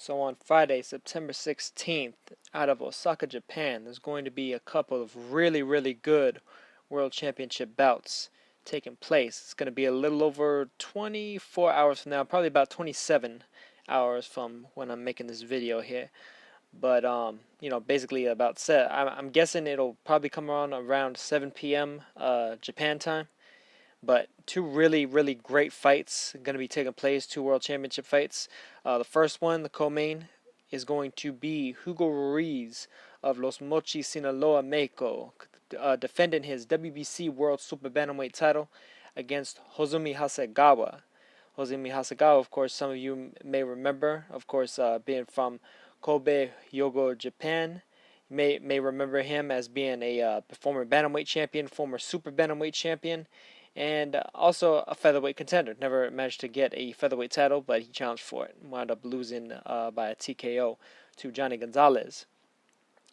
So on Friday, September 16th, out of Osaka, Japan, there's going to be a couple of really good World Championship bouts taking place. It's going to be a little over 24 hours from now, probably about 27 hours from when I'm making this video here. But basically about set. I'm guessing it'll probably come around 7 p.m. Japan time. But two really great fights going to be taking place. Two World Championship fights. The first one, the co-main, is going to be Hugo Ruiz of Los Mochis, Sinaloa, Mexico, defending his WBC World Super Bantamweight title against Hozumi Hasegawa. Hozumi Hasegawa, of course, some of you may remember, of course, being from Kobe, Hyogo, Japan. You may remember him as being a former bantamweight champion, former super bantamweight champion, and also a featherweight contender. Never managed to get a featherweight title, but he challenged for it and wound up losing by a TKO to Johnny Gonzalez.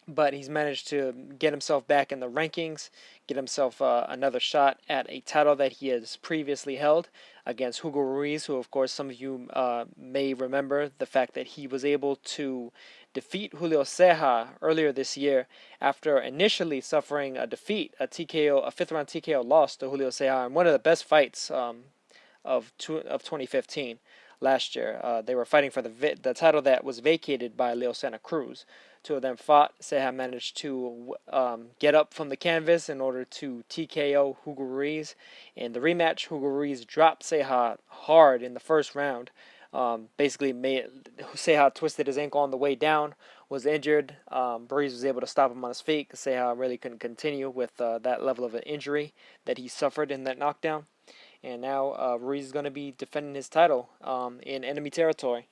But he's managed to get himself back in the rankings, get himself another shot at a title that he has previously held against Hugo Ruiz, who, of course, some of you may remember the fact that he was able to defeat Julio Ceja earlier this year after initially suffering a defeat, a fifth round TKO loss to Julio Ceja in one of the best fights of 2015 last year. They were fighting for the title that was vacated by Leo Santa Cruz. Two of them fought. Ceja managed to get up from the canvas in order to TKO Hugo Ruiz. In the rematch, Hugo Ruiz dropped Ceja hard in the first round. Basically, Ceja twisted his ankle on the way down, was injured. Ruiz was able to stop him on his feet because Ceja really couldn't continue with that level of an injury that he suffered in that knockdown. And now Ruiz is going to be defending his title in enemy territory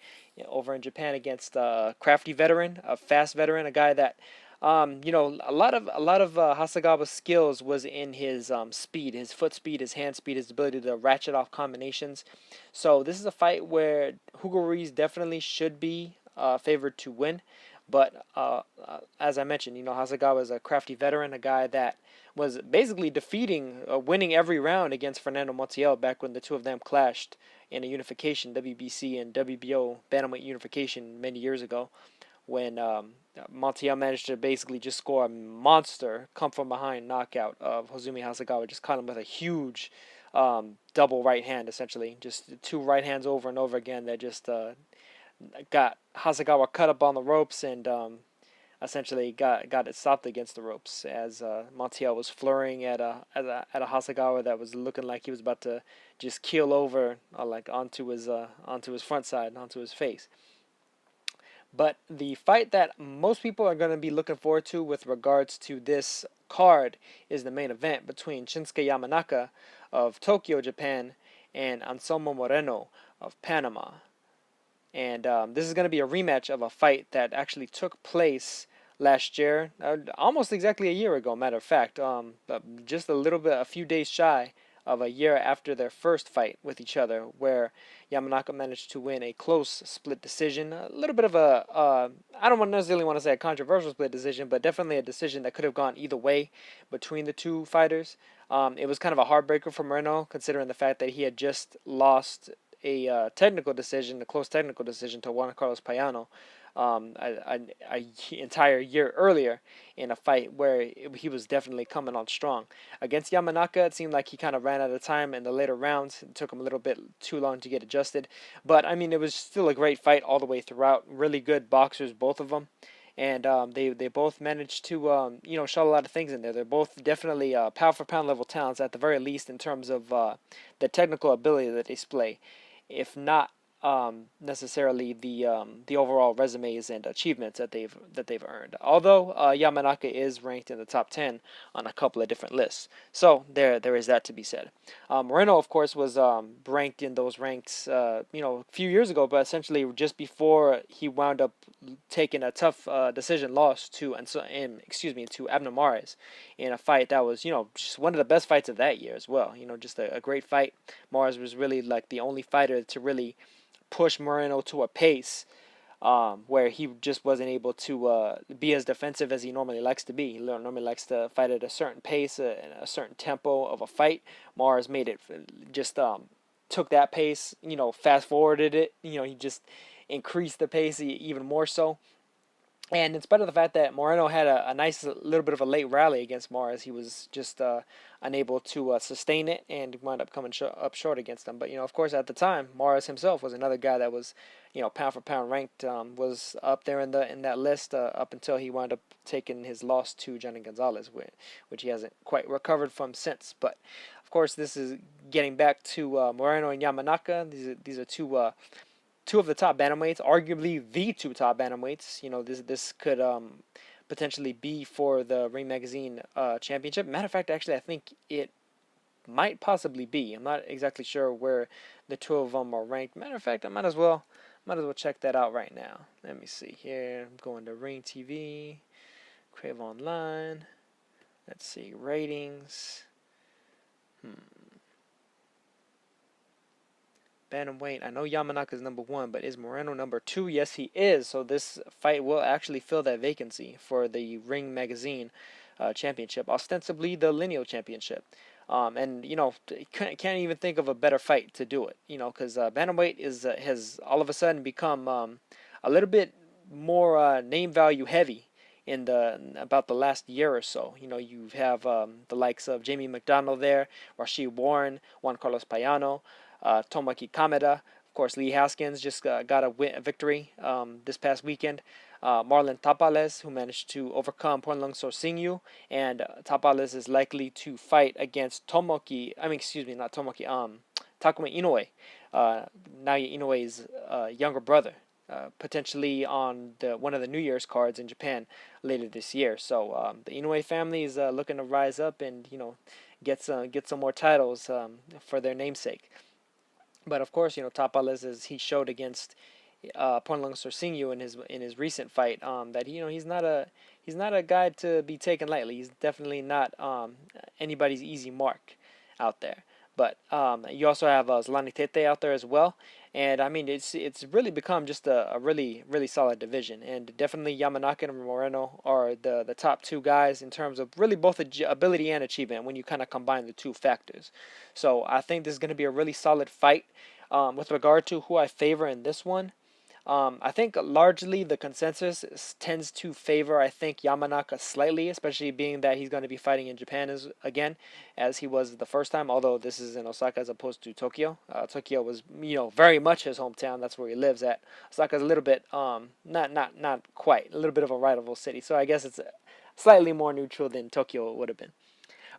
over in Japan against a crafty veteran, a fast veteran, a guy that a lot of Hasegawa's skills was in his speed, his foot speed, his hand speed, his ability to ratchet off combinations. So this is a fight where Hugo Ruiz definitely should be favored to win. But as I mentioned, Hasegawa is a crafty veteran, a guy that was basically winning every round against Fernando Montiel back when the two of them clashed in a unification, WBC and WBO bantamweight unification many years ago, when Montiel managed to basically just score a monster come from behind knockout of Hozumi Hasegawa, just caught him with a huge double right hand, essentially, just two right hands over and over again that just got Hasegawa cut up on the ropes and essentially got it stopped against the ropes as Montiel was flurrying at a Hasegawa that was looking like he was about to just keel over onto his front side, onto his face. But the fight that most people are going to be looking forward to with regards to this card is the main event between Shinsuke Yamanaka of Tokyo, Japan, and Anselmo Moreno of Panama. And this is going to be a rematch of a fight that actually took place last year, almost exactly a year ago, matter of fact, just a few days shy of a year after their first fight with each other, where Yamanaka managed to win a close split decision, a little bit of I don't necessarily want to say a controversial split decision, but definitely a decision that could have gone either way between the two fighters. It was kind of a heartbreaker for Moreno, considering the fact that he had just lost a technical decision, a close technical decision to Juan Carlos Payano an entire year earlier in a fight where he was definitely coming on strong. Against Yamanaka, it seemed like he kind of ran out of time in the later rounds. It took him a little bit too long to get adjusted. But, I mean, it was still a great fight all the way throughout. Really good boxers, both of them. And they both managed to, show a lot of things in there. They're both definitely pound-for-pound level talents, at the very least, in terms of the technical ability that they display, if not necessarily the overall resumes and achievements that they've earned. Although Yamanaka is ranked in the top 10 on a couple of different lists, so there is that to be said. Moreno, of course, was ranked in those ranks a few years ago, but essentially just before he wound up taking a tough decision loss to Abner Mares in a fight that was just one of the best fights of that year as well. Just a great fight. Mares was really like the only fighter to really push Moreno to a pace where he just wasn't able to be as defensive as he normally likes to be. He normally likes to fight at a certain pace, a certain tempo of a fight. Mars made it just took that pace, fast forwarded it. increase the pace even more so. And in spite of the fact that Moreno had a nice little bit of a late rally against Mars, he was just unable to sustain it and wound up coming up short against him. But of course, at the time, Mars himself was another guy that was, pound for pound ranked, was up there in that list up until he wound up taking his loss to Johnny Gonzalez, which he hasn't quite recovered from since. But of course, this is getting back to Moreno and Yamanaka. These are two of the top bantamweights, arguably the two top bantamweights. This could potentially be for the Ring Magazine championship. Matter of fact, actually, I think it might possibly be. I'm not exactly sure where the two of them are ranked. Matter of fact, I might as well check that out right now. Let me see here. I'm going to Ring TV, Crave Online. Let's see, ratings. Bantamweight. I know Yamanaka is number 1, but is Moreno number 2? Yes, he is. So this fight will actually fill that vacancy for the Ring Magazine championship, ostensibly the Lineal championship. And can't even think of a better fight to do it. Because bantamweight has all of a sudden become a little bit more name value heavy in about the last year or so. You have the likes of Jamie McDonald there, Rashid Warren, Juan Carlos Payano, Tomoki Kameda. Of course, Lee Haskins just got a victory this past weekend. Marlon Tapales, who managed to overcome Pornlung Sorsingyu, and Tapales is likely to fight against Takuma Inoue, Naoya Inoue's younger brother, potentially on one of the New Year's cards in Japan later this year. So the Inoue family is looking to rise up and get some more titles for their namesake. But of course, Tapales, as he showed against Pornlung Sorsingyu in his recent fight, that he's not a guy to be taken lightly. He's definitely not anybody's easy mark out there. But you also have Zlani Tete out there as well, and I mean it's really become just a really solid division, and definitely Yamanaka and Moreno are the top two guys in terms of really both ability and achievement when you kind of combine the two factors. So I think this is going to be a really solid fight. With regard to who I favor in this one, I think largely the consensus tends to favor, I think, Yamanaka slightly, especially being that he's going to be fighting in Japan again, as he was the first time, although this is in Osaka as opposed to Tokyo. Tokyo was, very much his hometown. That's where he lives at. Osaka's a little bit, not quite, a little bit of a rival city. So I guess it's slightly more neutral than Tokyo would have been.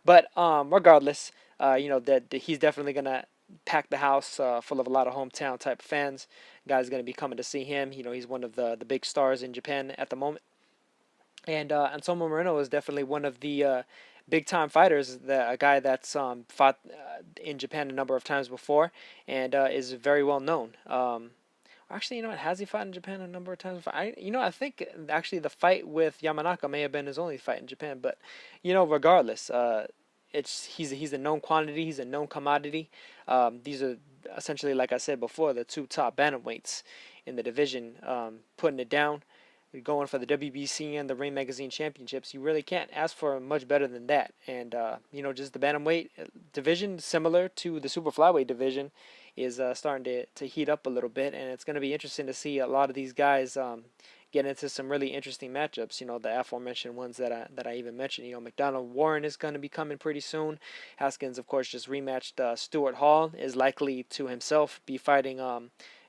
But regardless, that he's definitely going to pack the house full of a lot of hometown type fans. Guys going to be coming to see him. He's one of the big stars in Japan at the moment. And Anselmo Moreno is definitely one of the big time fighters. A guy that's fought in Japan a number of times before and is very well known. Actually, has he fought in Japan a number of times? I think actually the fight with Yamanaka may have been his only fight in Japan. But regardless, he's a known quantity. He's a known commodity. These are essentially, like I said before, the two top bantamweights in the division, putting it down. You're going for the WBC and the Ring Magazine championships. You really can't ask for much better than that. And just the bantamweight division, similar to the super flyweight division, is starting to heat up a little bit, and it's going to be interesting to see a lot of these guys get into some really interesting matchups. The aforementioned ones that I even mentioned. McDonald Warren is going to be coming pretty soon. Haskins, of course, just rematched Stuart Hall. Is likely to himself be fighting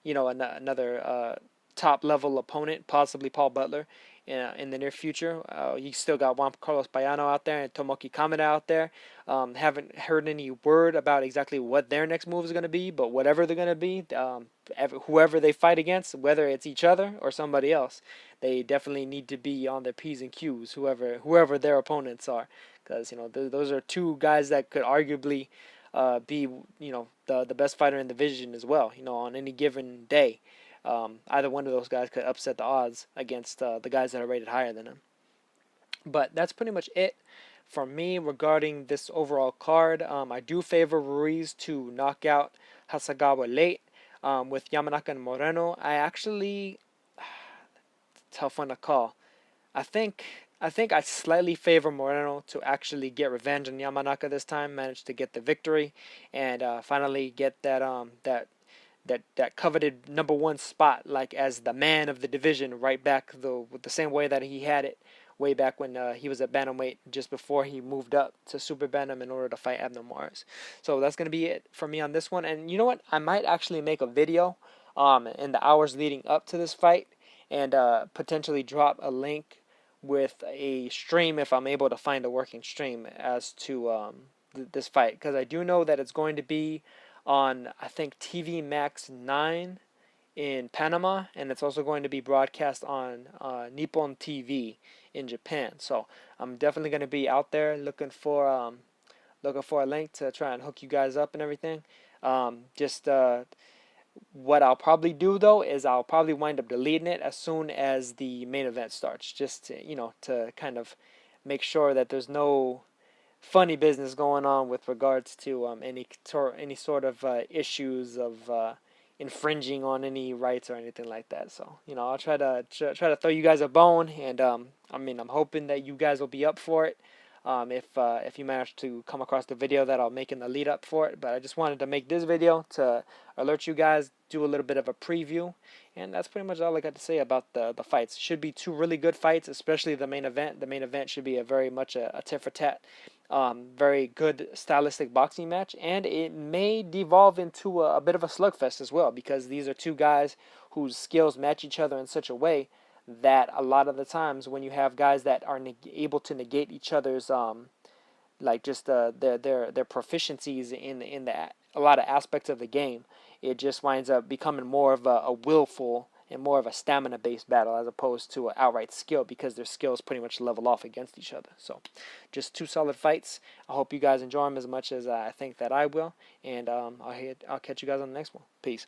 another top level opponent, possibly Paul Butler, in the near future. You still got Juan Carlos Payano out there and Tomoki Kameda out there. Haven't heard any word about exactly what their next move is going to be, but whatever they're going to be, whoever they fight against, whether it's each other or somebody else, they definitely need to be on their P's and Q's, whoever their opponents are, because those are two guys that could arguably be the best fighter in the division as well. On any given day. Either one of those guys could upset the odds against the guys that are rated higher than him. But that's pretty much it for me regarding this overall card. I do favor Ruiz to knock out Hasegawa late. With Yamanaka and Moreno, I actually tough one to call. I think I slightly favor Moreno to actually get revenge on Yamanaka this time, manage to get the victory, and finally get that that coveted #1 spot, like as the man of the division, right back the same way that he had it way back when he was at bantamweight, just before he moved up to super bantam in order to fight Abner Mares. So that's gonna be it for me on this one. And you know what? I might actually make a video in the hours leading up to this fight, and potentially drop a link with a stream if I'm able to find a working stream as to this fight, because I do know that it's going to be on, I think, TV Max 9 in Panama, and it's also going to be broadcast on Nippon TV in Japan. So I'm definitely going to be out there looking for a link to try and hook you guys up and everything. Just what I'll probably do though is I'll probably wind up deleting it as soon as the main event starts, just to, to kind of make sure that there's no funny business going on with regards to any sort of issues of infringing on any rights or anything like that. So I'll try to throw you guys a bone, and I'm hoping that you guys will be up for it. If you manage to come across the video that I'll make in the lead up for it. But I just wanted to make this video to alert you guys, do a little bit of a preview, and that's pretty much all I got to say about the fights. Should be two really good fights, especially the main event. The main event should be very much a tit for tat, very good stylistic boxing match, and it may devolve into a bit of a slugfest as well, because these are two guys whose skills match each other in such a way that a lot of the times when you have guys that are able to negate each other's like just their proficiencies in a lot of aspects of the game, it just winds up becoming more of a willful and more of a stamina based battle as opposed to an outright skill, because their skills pretty much level off against each other. So just two solid fights. I hope you guys enjoy them as much as I think that I will, and I'll catch you guys on the next one. Peace.